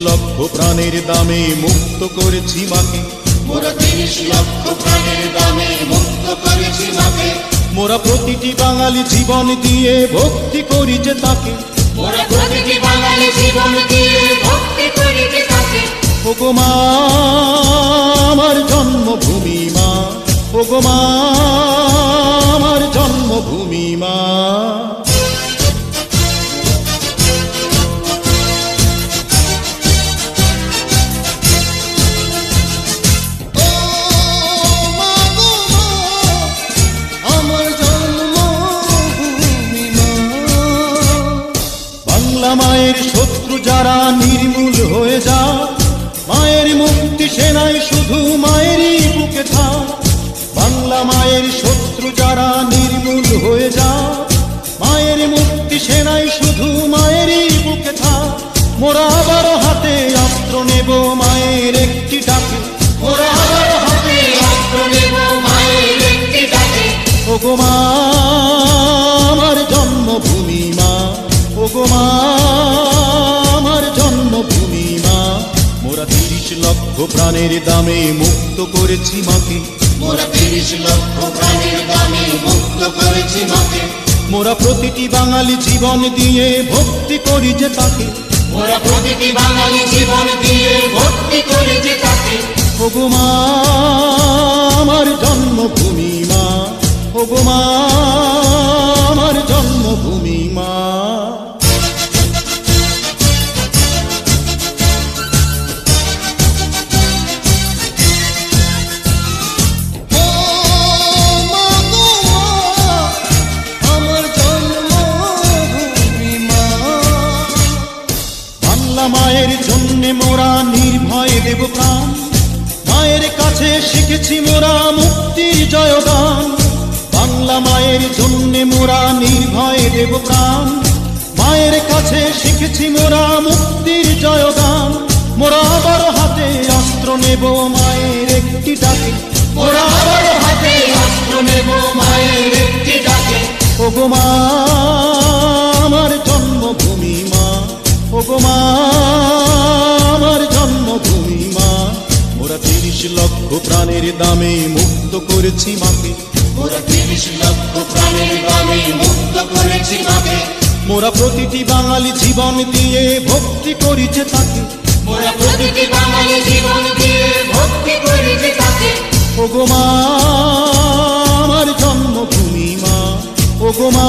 লক্ষ প্রাণের দামে মুক্ত করেছি মাকে, মোরা ৩০ লক্ষ প্রাণের দামে মুক্ত করেছি মাকে। মোরা প্রতিটি বাঙালি জীবন দিয়ে ভক্তি করি যে তাকে, মোরা প্রতিটি বাঙালি জীবন দিয়ে ভক্তি করি যে তাকে। ওগো মা আমার জন্মভূমি মা, ওগো মা আমার জন্মভূমি মা। মায়ের শত্রু যারা নির্মূল হয়ে যা, মায়ের মুক্তি সেনাই শুধু মায়েরই বুকে থাক। বাংলা মায়ের শত্রু যারা নির্মূল হয়ে যা, মায়ের মুক্তি সেনাই শুধু মায়েরই বুকে থাক। মোরা আবার হাতে অস্ত্র নেব মায়ের একটি ডাকে, মোরা আবার হাতে অস্ত্র নেব মায়ের একটি ডাকে। ওগো মা আমার জন্মভূমি মা, ওগো মা আমার জন্মভূমি মা। মোরা ৩০ লক্ষ প্রাণের দামে মুক্ত করেছি মাকে, মোরা ৩০ লক্ষ প্রাণের দামে মুক্ত করেছি মাকে। মোরা প্রতিটি বাঙালি জীবন দিয়ে ভক্তি করি যে তাকে, মোরা প্রতিটি বাঙালি জীবন দিয়ে ভক্তি করি যে তাকে। ওগো মা আমার জন্মভূমি মা, ওগো মা আমার জন্মভূমি মা। মায়ের জন্যে মোরা নির্ভয়ে দেব প্রাণ, মায়ের কাছে শিখেছি মোরা মুক্তির জয়গান। বাংলা মায়ের জন্যে মোরা নির্ভয়ে দেব প্রাণ, মায়ের কাছে শিখেছি মোরা মুক্তির জয়গান। মোরা আবার হাতে অস্ত্র নেব মায়ের একটি ডাকে, মোরা আবার হাতে অস্ত্র নেব মায়ের একটি ডাকে। ওগো মা আমার জন্মভূমি মা, ওগো মা আমার জন্মভূমি মা। মোরা ৩০ লক্ষ প্রাণের দামে মুক্ত করেছি মাকে, মোরা ৩০ লক্ষ প্রাণের দামে মুক্ত করেছি মাকে। মোরা প্রতিটি বাঙালি জীবন দিয়ে ভক্তি করি যে তাকে, মোরা প্রতিটি বাঙালি জীবন দিয়ে ভক্তি করি যে তাকে। ওগো মা আমার জন্মভূমি মা, ওগো মা